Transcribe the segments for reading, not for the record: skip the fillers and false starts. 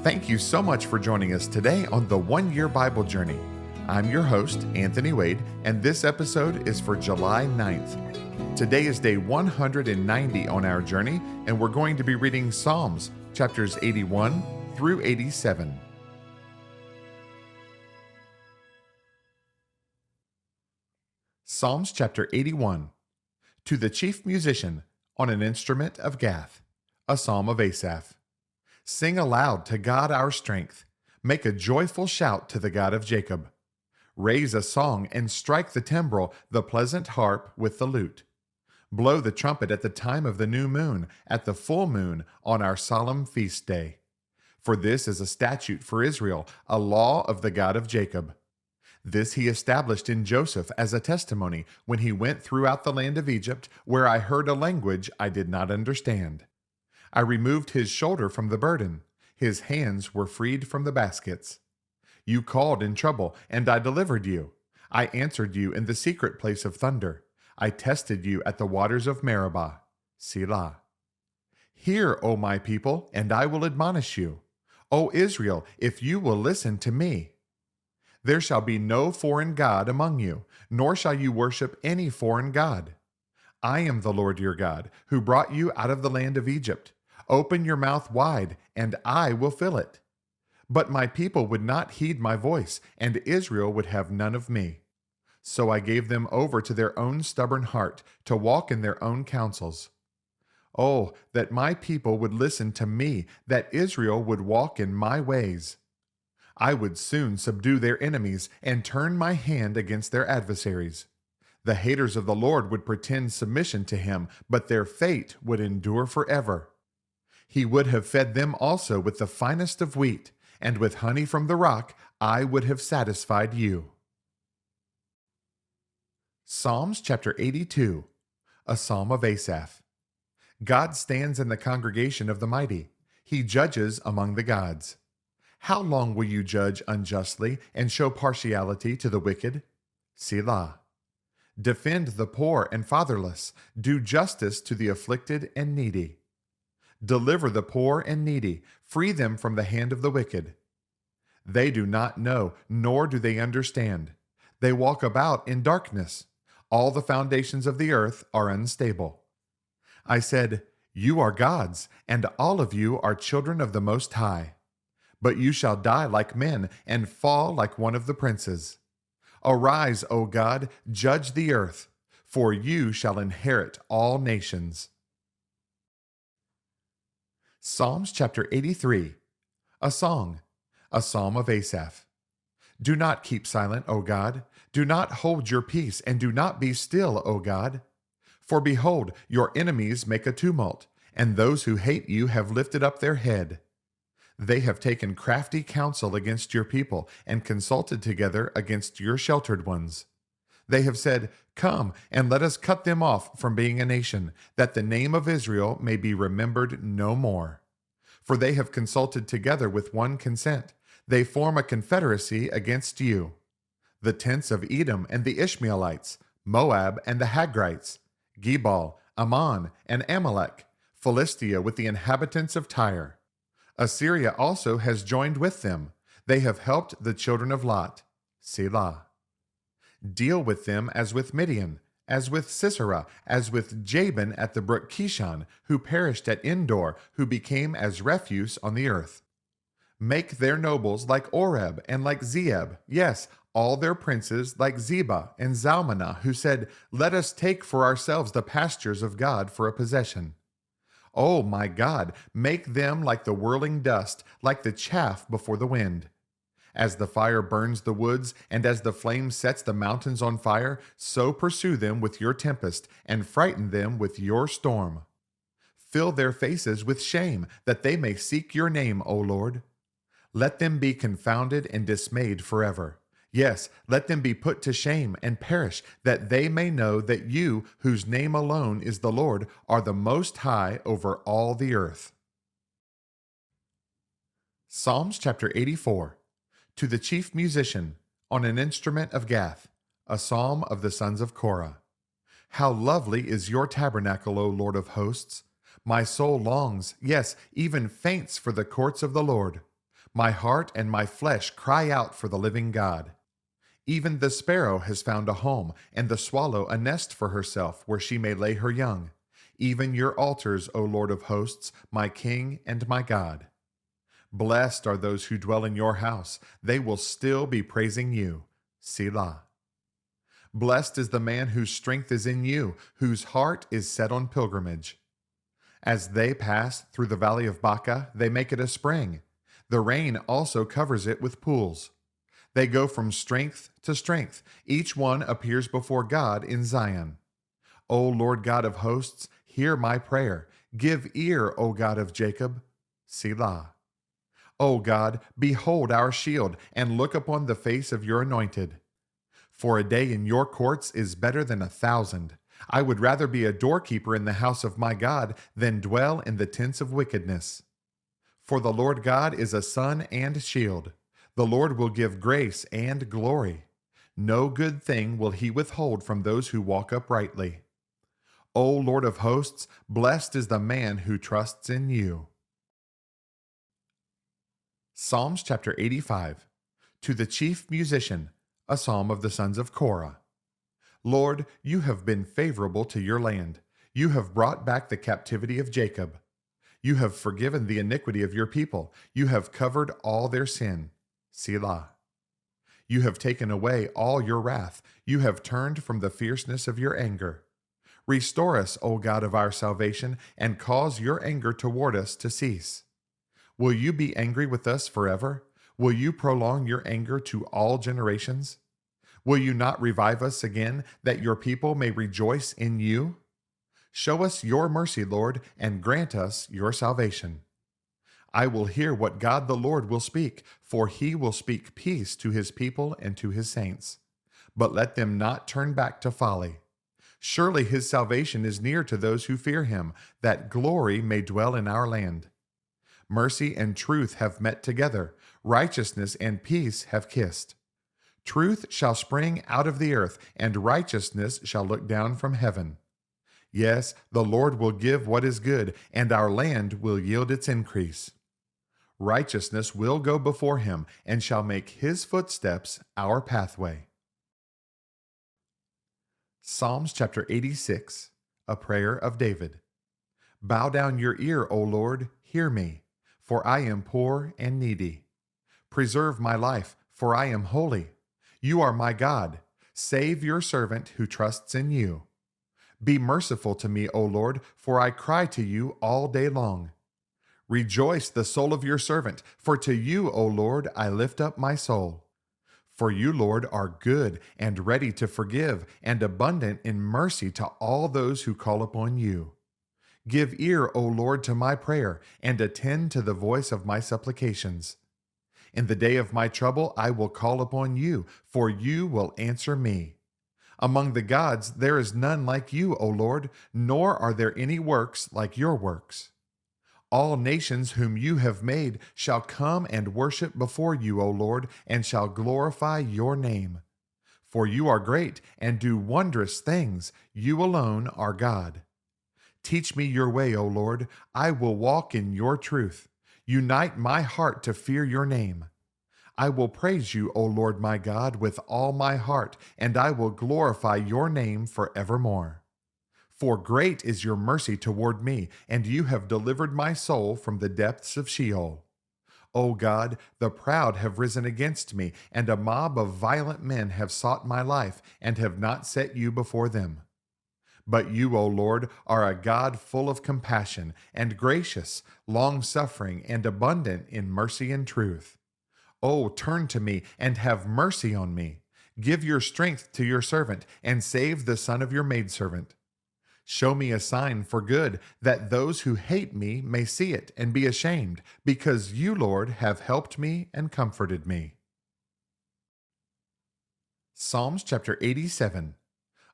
Thank you so much for joining us today on the One Year Bible Journey. I'm your host, Anthony Wade, and this episode is for July 9th. Today is day 190 on our journey, and we're going to be reading Psalms, chapters 81 through 87. Psalms chapter 81. To the chief musician, on an instrument of Gath, a psalm of Asaph. Sing aloud to God our strength. Make a joyful shout to the God of Jacob. Raise a song and strike the timbrel, the pleasant harp with the lute. Blow the trumpet at the time of the new moon, at the full moon, on our solemn feast day. For this is a statute for Israel, a law of the God of Jacob. This he established in Joseph as a testimony when he went throughout the land of Egypt, where I heard a language I did not understand. I removed his shoulder from the burden. His hands were freed from the baskets. You called in trouble, and I delivered you. I answered you in the secret place of thunder. I tested you at the waters of Meribah. Selah. Hear, O my people, and I will admonish you. O Israel, if you will listen to me. There shall be no foreign god among you, nor shall you worship any foreign god. I am the Lord your God, who brought you out of the land of Egypt. Open your mouth wide, and I will fill it. But my people would not heed my voice, and Israel would have none of me. So I gave them over to their own stubborn heart, to walk in their own counsels. Oh, that my people would listen to me, that Israel would walk in my ways. I would soon subdue their enemies, and turn my hand against their adversaries. The haters of the Lord would pretend submission to him, but their fate would endure forever. He would have fed them also with the finest of wheat, and with honey from the rock I would have satisfied you. Psalms chapter 82, a psalm of Asaph. God stands in the congregation of the mighty. He judges among the gods. How long will you judge unjustly and show partiality to the wicked? Selah. Defend the poor and fatherless. Do justice to the afflicted and needy. Deliver the poor and needy. Free them from the hand of the wicked. They do not know, nor do they understand. They walk about in darkness. All the foundations of the earth are unstable. I said, You are gods, and all of you are children of the Most High. But you shall die like men, and fall like one of the princes. Arise, O God, judge the earth, for you shall inherit all nations. Psalms chapter 83, a song, a psalm of Asaph. Do not keep silent, O God. Do not hold your peace, and do not be still, O God. For behold, your enemies make a tumult, and those who hate you have lifted up their head. They have taken crafty counsel against your people, and consulted together against your sheltered ones. They have said, Come, and let us cut them off from being a nation, that the name of Israel may be remembered no more. For they have consulted together with one consent. They form a confederacy against you. The tents of Edom and the Ishmaelites, Moab and the Hagrites, Gebal, Ammon, and Amalek, Philistia with the inhabitants of Tyre. Assyria also has joined with them. They have helped the children of Lot. Selah. Deal with them as with Midian, as with Sisera, as with Jabin at the brook Kishon, who perished at Endor, who became as refuse on the earth. Make their nobles like Oreb and like Zeeb, yes, all their princes like Zebah and Zalmunna, who said, Let us take for ourselves the pastures of God for a possession. Oh, my God, make them like the whirling dust, like the chaff before the wind. As the fire burns the woods, and as the flame sets the mountains on fire, so pursue them with your tempest, and frighten them with your storm. Fill their faces with shame, that they may seek your name, O Lord. Let them be confounded and dismayed forever. Yes, let them be put to shame and perish, that they may know that you, whose name alone is the Lord, are the Most High over all the earth. Psalms chapter 84. To the chief musician, on an instrument of Gath, a psalm of the sons of Korah. How lovely is your tabernacle, O Lord of hosts! My soul longs, yes, even faints for the courts of the Lord. My heart and my flesh cry out for the living God. Even the sparrow has found a home, and the swallow a nest for herself where she may lay her young. Even your altars, O Lord of hosts, my King and my God. Blessed are those who dwell in your house. They will still be praising you. Selah. Blessed is the man whose strength is in you, whose heart is set on pilgrimage. As they pass through the valley of Baca, they make it a spring. The rain also covers it with pools. They go from strength to strength. Each one appears before God in Zion. O Lord God of hosts, hear my prayer. Give ear, O God of Jacob. Selah. O God, behold our shield, and look upon the face of your anointed. For a day in your courts is better than 1,000. I would rather be a doorkeeper in the house of my God than dwell in the tents of wickedness. For the Lord God is a sun and shield. The Lord will give grace and glory. No good thing will he withhold from those who walk uprightly. O Lord of hosts, blessed is the man who trusts in you. Psalms chapter 85. To the chief musician, a psalm of the sons of Korah. Lord, you have been favorable to your land. You have brought back the captivity of Jacob. You have forgiven the iniquity of your people. You have covered all their sin. Selah. You have taken away all your wrath. You have turned from the fierceness of your anger. Restore us, O God of our salvation, and cause your anger toward us to cease. Will you be angry with us forever? Will you prolong your anger to all generations? Will you not revive us again, that your people may rejoice in you? Show us your mercy, Lord, and grant us your salvation. I will hear what God the Lord will speak, for he will speak peace to his people and to his saints. But let them not turn back to folly. Surely his salvation is near to those who fear him, that glory may dwell in our land. Mercy and truth have met together. Righteousness and peace have kissed. Truth shall spring out of the earth, and righteousness shall look down from heaven. Yes, the Lord will give what is good, and our land will yield its increase. Righteousness will go before him, and shall make his footsteps our pathway. Psalms chapter 86, a prayer of David. Bow down your ear, O Lord, hear me, for I am poor and needy. Preserve my life, for I am holy. You are my God. Save your servant who trusts in you. Be merciful to me, O Lord, for I cry to you all day long. Rejoice the soul of your servant, for to you, O Lord, I lift up my soul. For you, Lord, are good and ready to forgive, and abundant in mercy to all those who call upon you. Give ear, O Lord, to my prayer, and attend to the voice of my supplications. In the day of my trouble I will call upon you, for you will answer me. Among the gods there is none like you, O Lord, nor are there any works like your works. All nations whom you have made shall come and worship before you, O Lord, and shall glorify your name. For you are great and do wondrous things. You alone are God. Teach me your way, O Lord. I will walk in your truth. Unite my heart to fear your name. I will praise you, O Lord my God, with all my heart, and I will glorify your name forevermore. For great is your mercy toward me, and you have delivered my soul from the depths of Sheol. O God, the proud have risen against me, and a mob of violent men have sought my life, and have not set you before them. But you, O Lord, are a God full of compassion, and gracious, long-suffering, and abundant in mercy and truth. O turn to me, and have mercy on me. Give your strength to your servant, and save the son of your maidservant. Show me a sign for good, that those who hate me may see it and be ashamed, because you, Lord, have helped me and comforted me. Psalms chapter 87,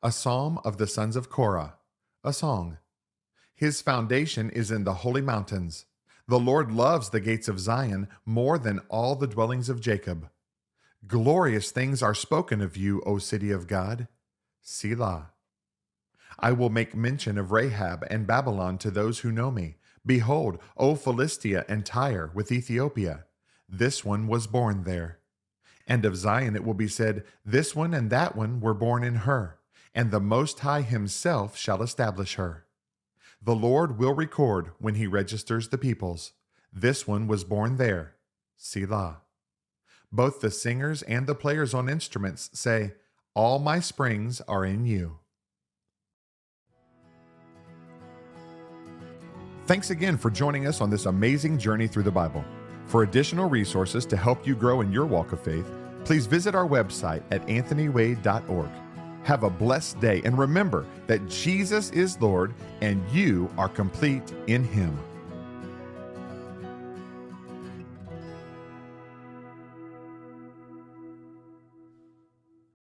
a psalm of the sons of Korah, a song. His foundation is in the holy mountains. The Lord loves the gates of Zion more than all the dwellings of Jacob. Glorious things are spoken of you, O city of God. Selah. I will make mention of Rahab and Babylon to those who know me. Behold, O Philistia and Tyre with Ethiopia. "This one was born there." And of Zion it will be said, "This one and that one were born in her, and the Most High himself shall establish her." The Lord will record when he registers the peoples, "This one was born there." Selah. Both the singers and the players on instruments say, "All my springs are in you." Thanks again for joining us on this amazing journey through the Bible. For additional resources to help you grow in your walk of faith, please visit our website at anthonywade.org. Have a blessed day, and remember that Jesus is Lord and you are complete in Him.